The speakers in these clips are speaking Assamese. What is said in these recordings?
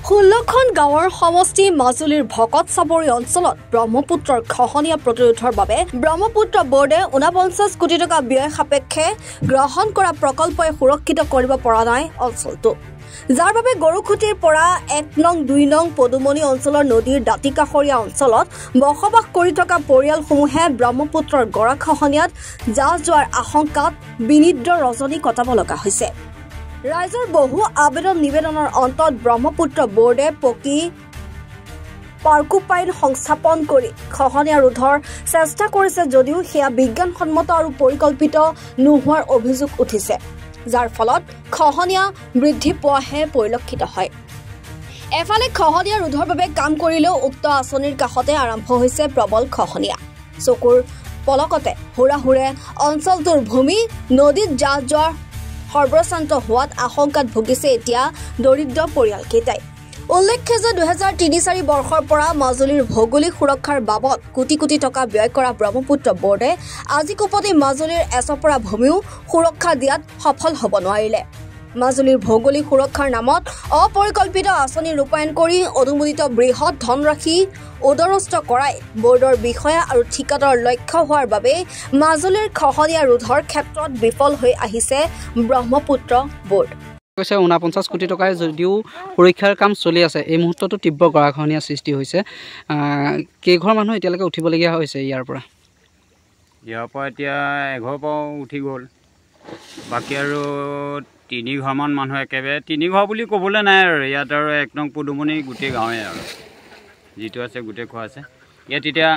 ষোল্লখন গাঁৱৰ সমষ্টি মাজুলীৰ ভকত চাপৰি অঞ্চলত ব্ৰহ্মপুত্ৰৰ খহনীয়া প্ৰতিৰোধৰ বাবে ব্ৰহ্মপুত্ৰ বোৰ্ডে ৪৯ কোটি টকা ব্যয় সাপেক্ষে গ্ৰহণ কৰা প্ৰকল্পই সুৰক্ষিত কৰিব পৰা নাই অঞ্চলটো, যাৰ বাবে গৰুখুটিৰ পৰা ১ নং ২ নং পদুমণি অঞ্চলৰ নদীৰ দাঁতিকাষৰীয়া অঞ্চলত বসবাস কৰি থকা পৰিয়ালসমূহে ব্ৰহ্মপুত্ৰৰ গৰাখহনীয়াত জাহ যোৱাৰ আশংকাত বিনিদ্ৰ ৰজনী কটাব লগা হৈছে। ৰাইজৰ বহু আবেদন নিবেদনৰ অন্তত ব্ৰহ্মপুত্ৰ বোৰ্ডে পকী পাৰ্কোপাইন সংস্থাপন কৰি খহনীয়া ৰোধৰ চেষ্টা কৰিছে যদিও সেয়া বিজ্ঞানসন্মত আৰু পৰিকল্পিত নোহোৱাৰ অভিযোগ উঠিছে, যাৰ ফলত খহনীয়া বৃদ্ধি পোৱাহে পৰিলক্ষিত হয়। এফালে খহনীয়া ৰোধৰ বাবে কাম কৰিলেও উক্ত আঁচনিৰ কাষতে আৰম্ভ হৈছে প্ৰবল খহনীয়া। চকুৰ পলকতে হুৰাহুৰে অঞ্চলটোৰ ভূমি নদীত জাহ যোৱাৰ সৰ্বশ্ৰান্ত হোৱাত আশংকাত ভুগিছে এতিয়া দৰিদ্ৰ পৰিয়ালকেইটাই। উল্লেখ্য যে ২০০৩-৪ বৰ্ষৰ পৰা মাজুলীৰ ভৌগোলিক সুৰক্ষাৰ বাবদ কোটি কোটি টকা ব্যয় কৰা ব্ৰহ্মপুত্ৰ বোৰ্ডে আজি কোপতি মাজুলীৰ এচপৰা ভূমিও সুৰক্ষা দিয়াত সফল হ'ব নোৱাৰিলে। মাজুলীৰ ভৌগোলিক সুৰক্ষাৰ নামত অপৰিকল্পিত আঁচনি ৰূপায়ণ কৰি অনুমোদিত বৃহৎ ধনৰাশি উদৰস্ত কৰাই বোৰ্ডৰ বিষয়া আৰু ঠিকাদাৰ লক্ষ্য হোৱাৰ বাবে মাজুলীৰ খহনীয়া ৰোধৰ ক্ষেত্ৰত বিফল হৈ আহিছে ব্ৰহ্মপুত্ৰ বোৰ্ড। ৪৯ কোটি টকাৰ যদিও সুৰক্ষাৰ কাম চলি আছে, এই মুহূৰ্ততো তীব্ৰ গৰাখহনীয়াৰ সৃষ্টি হৈছে। কেইঘৰ মানুহ এতিয়ালৈকে উঠিবলগীয়া হৈছে ইয়াৰ পৰা এতিয়া এঘৰ পৰাও উঠি গ'ল, বাকী আৰু ৩ ঘৰমান মানুহ একেবাৰে ৩ ঘৰ বুলি ক'বলৈ নাই আৰু ইয়াত আৰু ১ নং পদুমণি গোটেই গাঁৱে আৰু যিটো আছে গোটেই খোৱা আছে ইয়াত। এতিয়া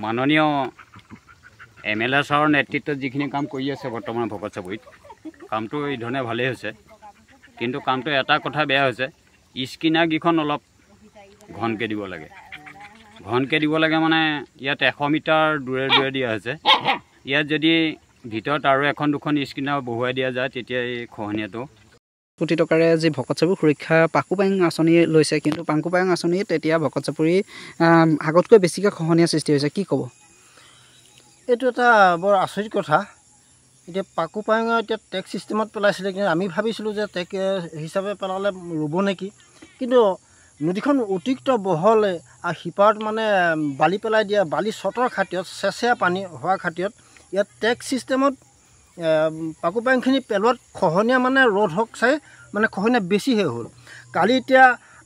মাননীয় MLA ছাৰৰ নেতৃত্বত যিখিনি কাম কৰি আছে বৰ্তমান ভকত চাপৰিত, কামটো এই ধৰণে ভালেই হৈছে, কিন্তু কামটো এটা কথা বেয়া হৈছে, স্কিনাৰকেইখন অলপ ঘনকৈ দিব লাগে। ঘনকৈ দিব লাগে মানে ইয়াত ১০০ মিটাৰ দূৰে দূৰে দিয়া হৈছে। ইয়াত যদি ভিতৰত আৰু ১-২খন স্কিনাৰ বহুৱাই দিয়া যায় তেতিয়া এই খহনীয়াটো কোটি টকাৰে যি ভকত চাপৰি সুৰক্ষা পাকুপাইং আঁচনি লৈছে, কিন্তু পাকুপাইং আঁচনিত এতিয়া ভকত চাপৰি আগতকৈ বেছিকৈ খহনীয়াৰ সৃষ্টি হৈছে। কি ক'ব? এইটো এটা বৰ আচৰিত কথা। এতিয়া পাকুপাইঙৰ এতিয়া টেক্স ছিষ্টেমত পেলাইছিলে, কিন্তু আমি ভাবিছিলোঁ যে টেক্স হিচাপে পেলালে ৰুব নেকি, কিন্তু নদীখন অতিৰিক্ত বহল আৰু সিপাৰত মানে বালি পেলাই দিয়া, বালি চটৰ খাতিৰত চেচেয়া পানী হোৱাৰ খাতিৰত ইয়াত টেক্স ছিষ্টেমত পাকুপাইংখিনি পেলোৱাত খহনীয়া মানে ৰোধ হওক চাই মানে খহনীয়া বেছিহে হ'ল। কালি এতিয়া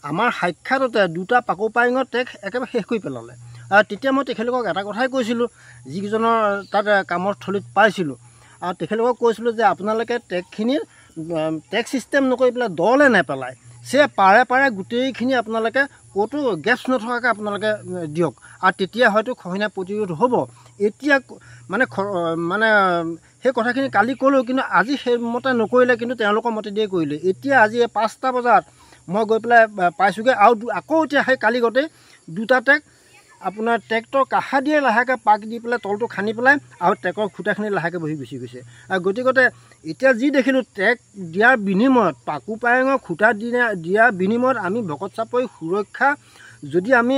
আমাৰ সাক্ষাততে 2টা পাকুপাইঙৰ টেক্স একেবাৰে শেষ কৰি পেলালে। আৰু তেতিয়া মই তেখেতলোকক এটা কথাই কৈছিলোঁ, যিকেইজনৰ তাত কামৰ থলীত পাইছিলোঁ, আৰু তেখেতলোকক কৈছিলোঁ যে আপোনালোকে টেক্সখিনিৰ টেক্স ছিষ্টেম নকৰি পেলাই দলে নেপেলায়, পাৰে পাৰে গোটেইখিনি আপোনালোকে ক'তো গেছ নথকাকৈ আপোনালোকে দিয়ক, আৰু তেতিয়া হয়তো খহনীয়া প্ৰতিৰোধ হ'ব। এতিয়া মানে সেই কথাখিনি কালি ক'লোঁ, কিন্তু আজি সেইমতে নকৰিলে, কিন্তু তেওঁলোকৰ মতে দিয়ে কৰিলে। এতিয়া আজি 5টা বজাত মই গৈ পেলাই পাইছোঁগৈ, আৰু আকৌ এতিয়া সেই কালি গোটেই 2টা টেক আপোনাৰ ট্ৰেক্টৰ কাষা দিয়ে লাহেকৈ পাক দি পেলাই তলটো খান্দি পেলাই আৰু ট্ৰেকৰ খুটাখিনি লাহেকৈ বহি গুচি গৈছে। আৰু গতিকতে এতিয়া যি দেখিলোঁ ট্ৰেক দিয়াৰ বিনিময়ত, পাকুপাইঙৰ খুটা দিয়াৰ বিনিময়ত আমি ভকত চাপৰি সুৰক্ষা যদি আমি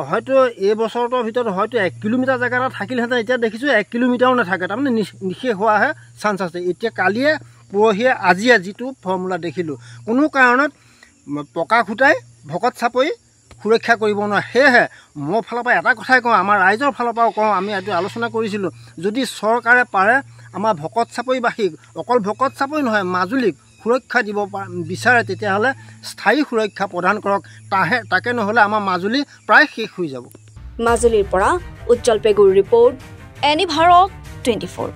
হয়তো এই বছৰটোৰ ভিতৰত হয়তো 1 কিলোমিটাৰ জেগা এটা থাকিলহেঁতেন, এতিয়া দেখিছোঁ 1 কিলোমিটাৰো নাথাকে, তাৰমানে নিশেষ হোৱাহে চান্স আছে। এতিয়া কালিয়ে পৰহিয়ে আজিয়ে যিটো ফৰ্মুলা দেখিলোঁ, কোনো কাৰণত পকা খুটাই ভকত চাপৰি সুৰক্ষা কৰিব নোৱাৰে। সেয়েহে মোৰ ফালৰ পৰা এটা কথাই কওঁ, আমাৰ ৰাইজৰ ফালৰ পৰাও কওঁ, আমি এইটো আলোচনা কৰিছিলোঁ, যদি চৰকাৰে পাৰে আমাৰ ভকত চাপৰিবাসীক, অকল ভকত চাপৰি নহয় মাজুলীক সুৰক্ষা দিব বিচাৰে, তেতিয়াহ'লে স্থায়ী সুৰক্ষা প্ৰদান কৰক। তাকে নহ'লে আমাৰ মাজুলী প্ৰায় শেষ হৈ যাব। মাজুলীৰ পৰা উজ্জ্বল পেগুৰ ৰিপৰ্ট, এনি ভাৰত 24।